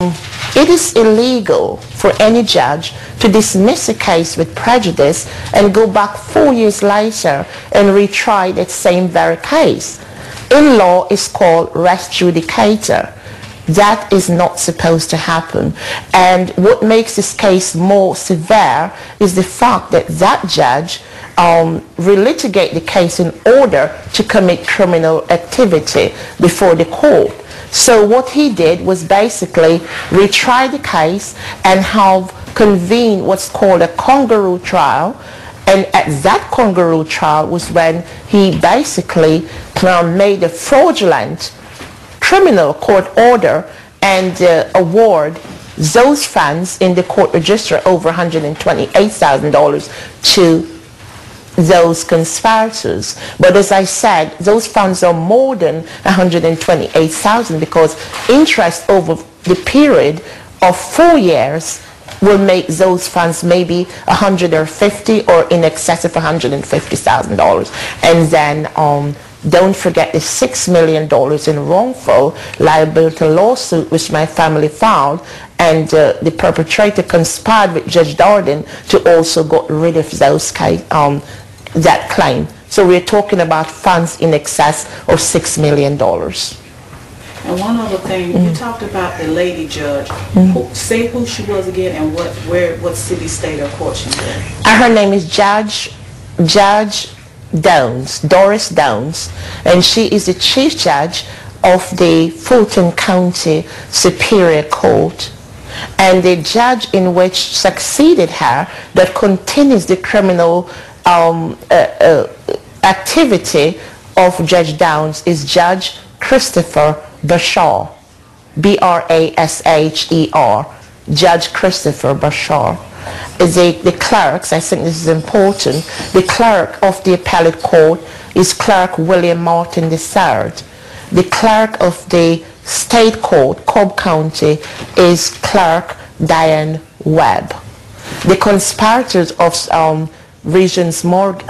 it is illegal for any judge to dismiss a case with prejudice and go back 4 years later and retry that same very case. In law, it's called res judicata. That is not supposed to happen. And what makes this case more severe is the fact that that judge relitigate the case in order to commit criminal activity before the court. So what he did was basically retry the case and have convened what's called a kangaroo trial. And at that kangaroo trial was when he basically made a fraudulent criminal court order and award those funds in the court register over $128,000 to those conspirators. But as I said, those funds are more than $128,000 because interest over the period of 4 years will make those funds maybe $150,000 or in excess of $150,000. And then don't forget the $6 million in wrongful liability lawsuit which my family filed, and the perpetrator conspired with Judge Darden to also get rid of those that claim. So we're talking about funds in excess of $6 million. And one other thing, you talked about the lady judge. Say who she was again and what city, state, or court she was. Her name is Judge Downs, Doris Downs, and she is the chief judge of the Fulton County Superior Court. And the judge in which succeeded her that continues the criminal activity of Judge Downs is Judge Christopher Bashar, B-R-A-S-H-E-R, Judge Christopher Bashar. The clerks, I think this is important, the clerk of the appellate court is Clerk William Martin III. The clerk of the state court, Cobb County, is Clerk Diane Webb. The conspirators of Regions Mortgage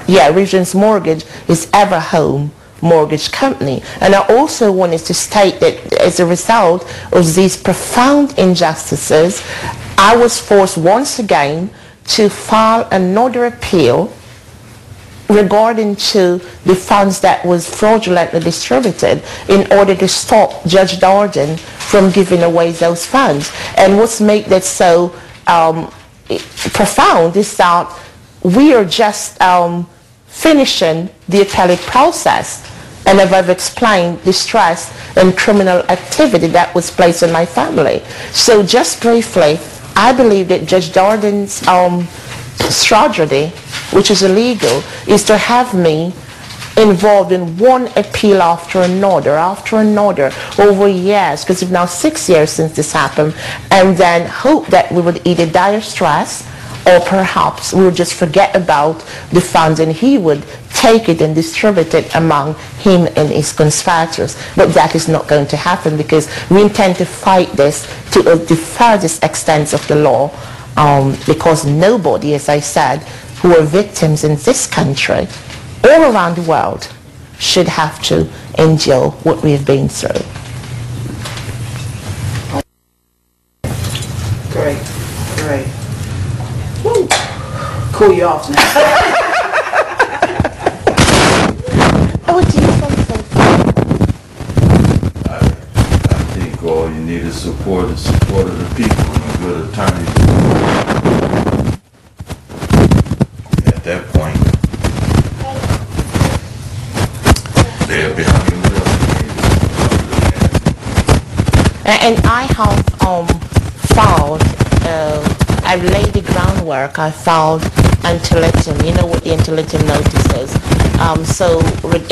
is Everhome Mortgage Company. And I also wanted to state that as a result of these profound injustices, I was forced once again to file another appeal regarding to the funds that was fraudulently distributed in order to stop Judge Darden from giving away those funds. And what's made that so profound is that we are just finishing the appellate process, and as I've explained, the stress and criminal activity that was placed on my family. So just briefly, I believe that Judge Darden's strategy, which is illegal, is to have me involved in one appeal after another over years, because it's now 6 years since this happened, and then hope that we would either die of stress or perhaps we would just forget about the funds and he would take it and distribute it among him and his conspirators. But that is not going to happen because we intend to fight this to the furthest extent of the law, because nobody, as I said, who are victims in this country, all around the world, should have to endure what we have been through. Great, great. Woo. Cool you off now. What do you think? I think all you need is support of the people and a good attorney. At that point, they'll be hanging with us. And I have found, I've laid the groundwork. I filed anteletum. You know what the anteletum notice is. So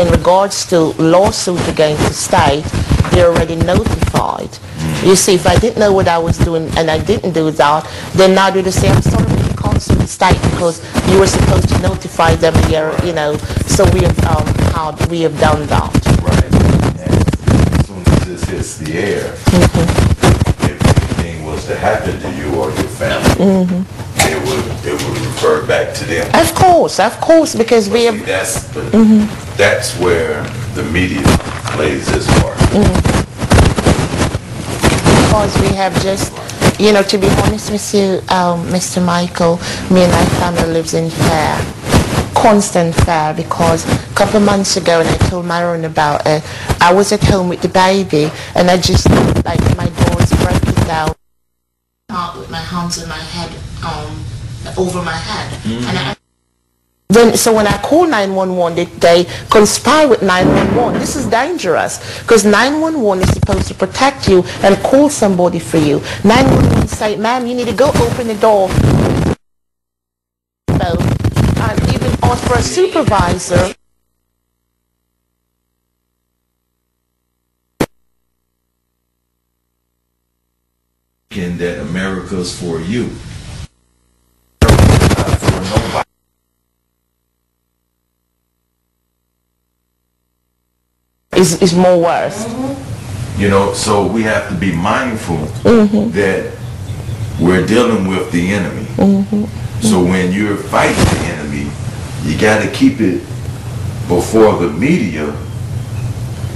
in regards to lawsuit against the state, they're already notified. You see, if I didn't know what I was doing and I didn't do that, then now they say, I'm sorry, you can't sue the state because you were supposed to notify them here, you know. So we have done that. Right. And as soon as this hits the air, was to happen to you or your family, it would refer back to them. Of course, because we have. That's where the media plays its part. because we have just, you know, to be honest with you, Mr. Michael, me and my family lives in fear, constant fear, because a couple of months ago, and I told Myron about it, I was at home with the baby, and I just, like, my doors broken down. With my hands on my head, over my head. And so when I call 911, they conspire with 911. This is dangerous, because 911 is supposed to protect you and call somebody for you. 911 say, ma'am, you need to go open the door. And even ask for a supervisor. That America's for you. For nobody. Is more worse. You know, so we have to be mindful that we're dealing with the enemy. So when you're fighting the enemy, you got to keep it before the media.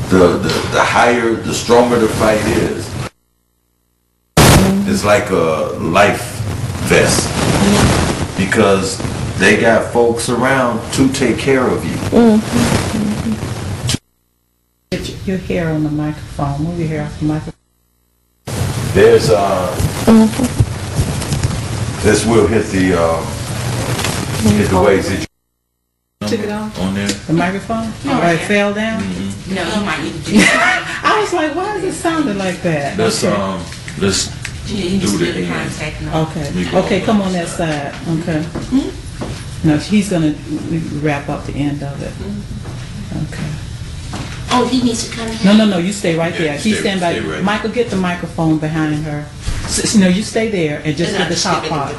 The higher, the stronger the fight is. It's like a life vest, because they got folks around to take care of you. Your hair on the microphone. Move your hair off the microphone. There's this will hit the ways that you took it off on there. the microphone. It fell down. No, you might need to do that. I was like, why is it sounding like that? Let's You do the need to hand. contact them. Okay, come on that side. Okay. No, he's gonna wrap up the end of it. Okay. Oh, he needs to come here. No, you stay right there. He stand by. Stay right Michael, get the microphone behind her. No, you stay there and just get the top part.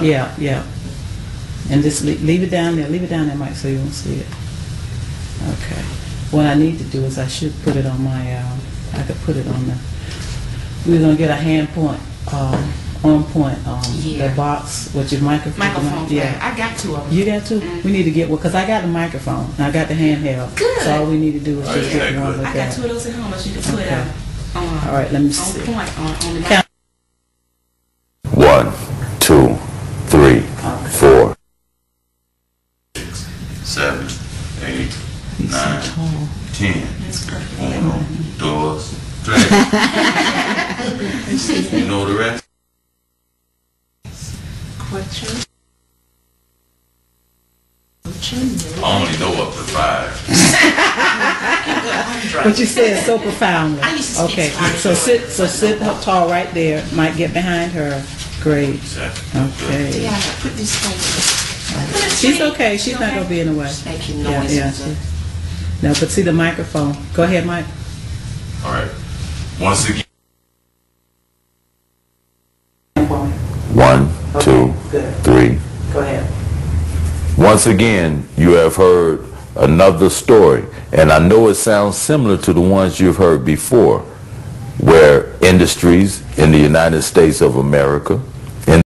Yeah. And just leave it down there. Leave it down there, Mike, so you won't see it. Okay. What I need to do is I should put it on my. I could put it on the. We're gonna get a hand point, on point, the box with your microphone. Yeah, I got two of them. You got two? We need to get one, because I got the microphone and I got the handheld. Good. So all we need to do is just get one with I got that. two of those at home. You can put out. All right, let me see. On point on the Count. 1, 2, 3, 4, 7, 8, 9, 10. Uno, dos, tres. You know the rest? I only know up to 5. What you said so profoundly. I used to Okay, speak so sit tall right there. Might get behind her. Great. Okay. Yeah, put this thing. She's okay. She's not gonna be in the way. Making noise. Yeah. No, but see the microphone. Go ahead, Mike. All right. Once again. 1, 2, 3. Go ahead. Once again, you have heard another story, and I know it sounds similar to the ones you've heard before, where industries in the United States of America